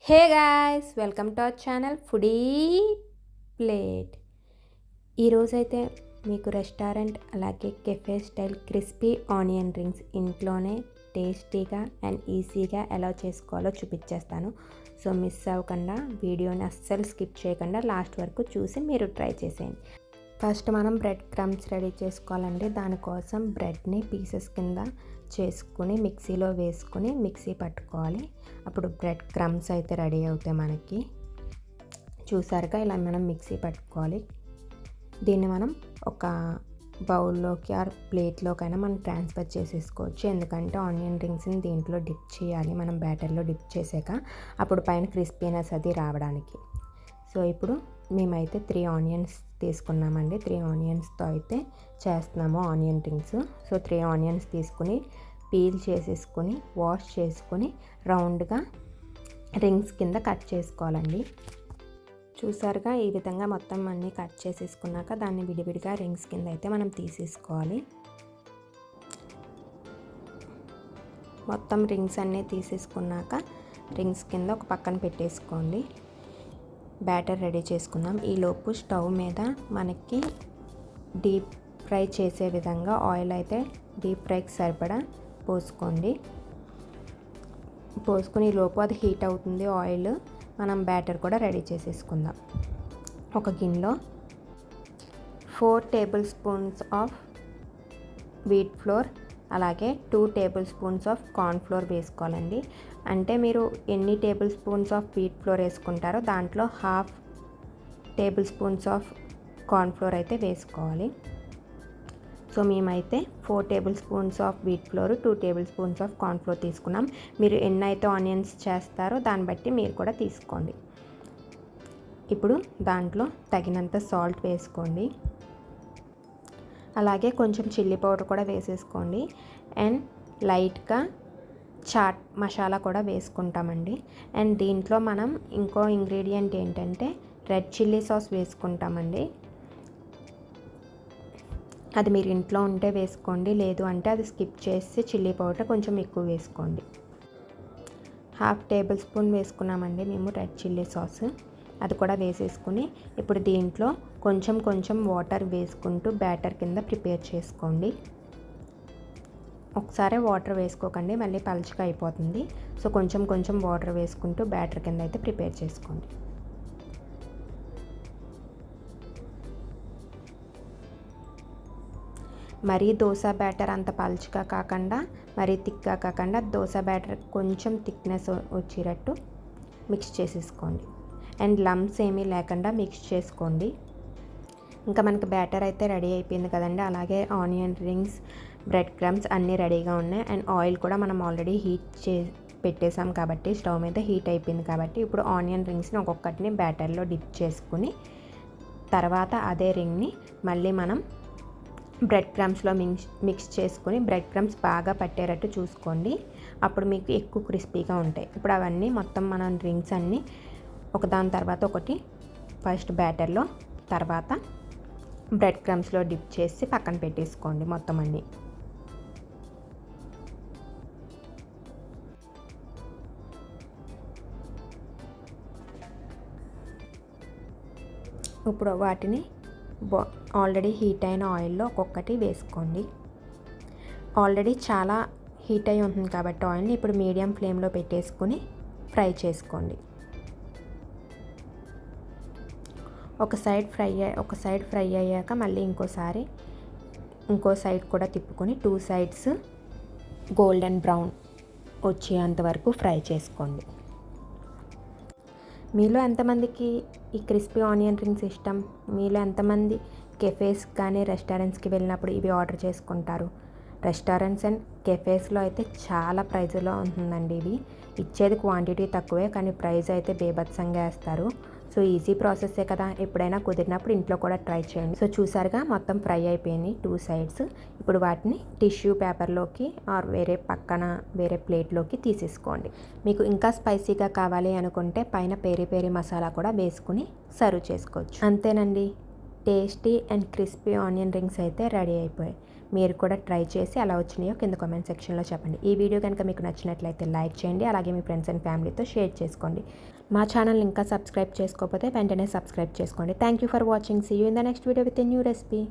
Hey guys, welcome to our channel foodie plate. ఈరోజైతే మీకు restaurant అలాగే cafe style crispy onion rings ఇంట్లోనే టేస్టీగా అండ్ ఈజీగా ఎలా చేసుకోవాలో చూపించేస్తాను. సో మిస్ అవ్వకుండా వీడియోని అస్సలు స్కిప్ చేయకుండా లాస్ట్ వరకు చూసి మీరు ట్రై చేసేయండి. ఫస్ట్ మనం బ్రెడ్ క్రమ్స్ రెడీ చేసుకోవాలండి. దానికోసం బ్రెడ్ని పీసెస్ కింద చేసుకుని మిక్సీలో వేసుకుని మిక్సీ పట్టుకోవాలి. అప్పుడు బ్రెడ్ క్రమ్స్ అయితే రెడీ అవుతాయి మనకి. చూసారుగా ఇలా మనం మిక్సీ పట్టుకోవాలి. దీన్ని మనం ఒక బౌల్లోకి ఆర్ ప్లేట్లోకైనా మనం ట్రాన్స్ఫర్ చేసేసుకోవచ్చు. ఎందుకంటే ఆనియన్ రింగ్స్ని దీంట్లో డిప్ చేయాలి మనం బ్యాటర్లో డిప్ చేసాక, అప్పుడు పైన క్రిస్పీనెస్ అది రావడానికి. సో ఇప్పుడు మేమైతే 3 ఆనియన్స్ తీసుకున్నామండి. 3 ఆనియన్స్తో అయితే చేస్తున్నాము ఆనియన్ రింగ్స్. సో 3 ఆనియన్స్ తీసుకుని పీల్ చేసేసుకొని వాష్ చేసుకొని రౌండ్గా రింగ్స్ కింద కట్ చేసుకోవాలండి. చూసారుగా ఈ విధంగా మొత్తం అన్నీ కట్ చేసేసుకున్నాక దాన్ని విడివిడిగా రింగ్స్ కింద అయితే మనం తీసేసుకోవాలి. మొత్తం రింగ్స్ అన్నీ తీసేసుకున్నాక రింగ్స్ కింద ఒక పక్కన పెట్టేసుకోండి. బ్యాటర్ రెడీ చేసుకుందాం. ఈలోపు స్టవ్ మీద మనకి డీప్ ఫ్రై చేసే విధంగా ఆయిల్ అయితే డీప్ ఫ్రైకి సరిపడా పోసుకోండి. పోసుకుని ఈలోపు అది హీట్ అవుతుంది ఆయిల్. మనం బ్యాటర్ కూడా రెడీ చేసేసుకుందాం. ఒక గిన్నెలో 4 tablespoons of wheat flour అలాగే 2 tablespoons of corn flour వేసుకోవాలండి. అంటే మీరు ఎన్ని tablespoons of wheat flour వేసుకుంటారో దాంట్లో 1/2 tablespoons of corn flour అయితే వేసుకోవాలి. సో మేమైతే 4 tablespoons of wheat flour 2 tablespoons of corn flour తీసుకున్నాం. మీరు ఎన్ని అయితే ఆనియన్స్ చేస్తారో దాన్ని బట్టి మీరు కూడా తీసుకోండి. ఇప్పుడు దాంట్లో తగినంత సాల్ట్ వేసుకోండి. అలాగే కొంచెం చిల్లీ పౌడర్ కూడా వేసేసుకోండి. అండ్ లైట్గా చాట్ మసాలా కూడా వేసుకుంటామండి. అండ్ దీంట్లో మనం ఇంకో ఇంగ్రీడియంట్ ఏంటంటే రెడ్ చిల్లీ సాస్ వేసుకుంటామండి. అది మీరు ఇంట్లో ఉంటే వేసుకోండి, లేదు అంటే అది స్కిప్ చేసి చిల్లీ పౌడర్ కొంచెం ఎక్కువ వేసుకోండి. 1/2 టేబుల్ స్పూన్ వేసుకున్నామండి మేము రెడ్ చిల్లీ సాస్. అది కూడా వేసేసుకుని ఇప్పుడు దీంట్లో కొంచెం కొంచెం వాటర్ వేసుకుంటూ బ్యాటర్ కింద ప్రిపేర్ చేసుకోండి. ఒకసారి వాటర్ వేసుకోకండి, మళ్ళీ పలుచగా అయిపోతుంది. సో కొంచెం కొంచెం వాటర్ వేసుకుంటూ బ్యాటర్ కింద అయితే ప్రిపేర్ చేసుకోండి. మరీ దోశ బ్యాటర్ అంత పలుచగా కాకుండా మరీ థిక్గా కాకుండా దోశ బ్యాటర్ కొంచెం థిక్నెస్ వచ్చేటట్టు మిక్స్ చేసేసుకోండి. అండ్ లమ్స్ ఏమీ లేకుండా మిక్స్ చేసుకోండి. ఇంకా మనకి బ్యాటర్ అయితే రెడీ అయిపోయింది కదండి. అలాగే ఆనియన్ రింగ్స్, బ్రెడ్ క్రమ్స్ అన్నీ రెడీగా ఉన్నాయి. అండ్ ఆయిల్ కూడా మనం ఆల్రెడీ హీట్ పెట్టేసాం కాబట్టి స్టవ్ మీద హీట్ అయిపోయింది కాబట్టి ఇప్పుడు ఆనియన్ రింగ్స్ని ఒక్కొక్కటిని బ్యాటర్లో డిప్ చేసుకుని తర్వాత అదే రింగ్ని మళ్ళీ మనం బ్రెడ్ క్రమ్స్లో మిక్స్ చేసుకుని బ్రెడ్ క్రమ్స్ బాగా పట్టేటట్టు చూసుకోండి. అప్పుడు మీకు ఎక్కువ క్రిస్పీగా ఉంటాయి. ఇప్పుడు అవన్నీ మొత్తం మనం రింగ్స్ అన్నీ ఒకదాని తర్వాత ఒకటి ఫస్ట్ బ్యాటర్లో తర్వాత బ్రెడ్ క్రమ్స్లో డిప్ చేసి పక్కన పెట్టేసుకోండి మొత్తం అన్నీ. ఇప్పుడు వాటిని ఆల్రెడీ హీట్ అయిన ఆయిల్లో ఒక్కొక్కటి వేసుకోండి. ఆల్రెడీ చాలా హీట్ అయి ఉంటుంది కాబట్టి ఆయిల్ని ఇప్పుడు మీడియం ఫ్లేమ్లో పెట్టేసుకుని ఫ్రై చేసుకోండి. ఒక సైడ్ ఫ్రై అయ్యాక మళ్ళీ ఇంకో సైడ్ కూడా తిప్పుకొని 2 సైడ్స్ గోల్డెన్ బ్రౌన్ వచ్చేంత వరకు ఫ్రై చేసుకోండి. మీలో ఎంతమందికి ఈ క్రిస్పీ ఆనియన్ రింగ్స్ ఇష్టం? మీలో ఎంతమంది కెఫేస్ కానీ రెస్టారెంట్స్కి వెళ్ళినప్పుడు ఇవి ఆర్డర్ చేసుకుంటారు? రెస్టారెంట్స్ అండ్ కెఫేస్లో అయితే చాలా ప్రైజ్లో ఉంటుందండి. ఇది ఇచ్చేది క్వాంటిటీ తక్కువే కానీ ప్రైస్ అయితే బేభత్సంగా వేస్తారు. సో ఈజీ ప్రాసెస్సే కదా, ఎప్పుడైనా కుదిరినప్పుడు ఇంట్లో కూడా ట్రై చేయండి. సో చూసారుగా మొత్తం ఫ్రై అయిపోయినాయి 2 సైడ్స్. ఇప్పుడు వాటిని టిష్యూ పేపర్లోకి ఆర్ వేరే ప్లేట్లోకి తీసేసుకోండి. మీకు ఇంకా స్పైసీగా కావాలి అనుకుంటే పైన పెరి పెరి మసాలా కూడా వేసుకుని సర్వ్ చేసుకోవచ్చు. అంతేనండి, tasty and crispy onion rings అయితే రెడీ అయిపోయాయి. మీరు కూడా ట్రై చేసి ఎలా వచ్చినాయో కింద కామెంట్ సెక్షన్లో చెప్పండి. ఈ వీడియో కనుక మీకు నచ్చినట్లయితే లైక్ చేయండి, అలాగే మీ ఫ్రెండ్స్ అండ్ ఫ్యామిలీతో షేర్ చేసుకోండి. మా ఛానల్ ఇంకా సబ్స్క్రైబ్ చేసుకోకపోతే వెంటనే సబ్స్క్రైబ్ చేసుకోండి. Thank you for watching. See you in the next video with a new recipe.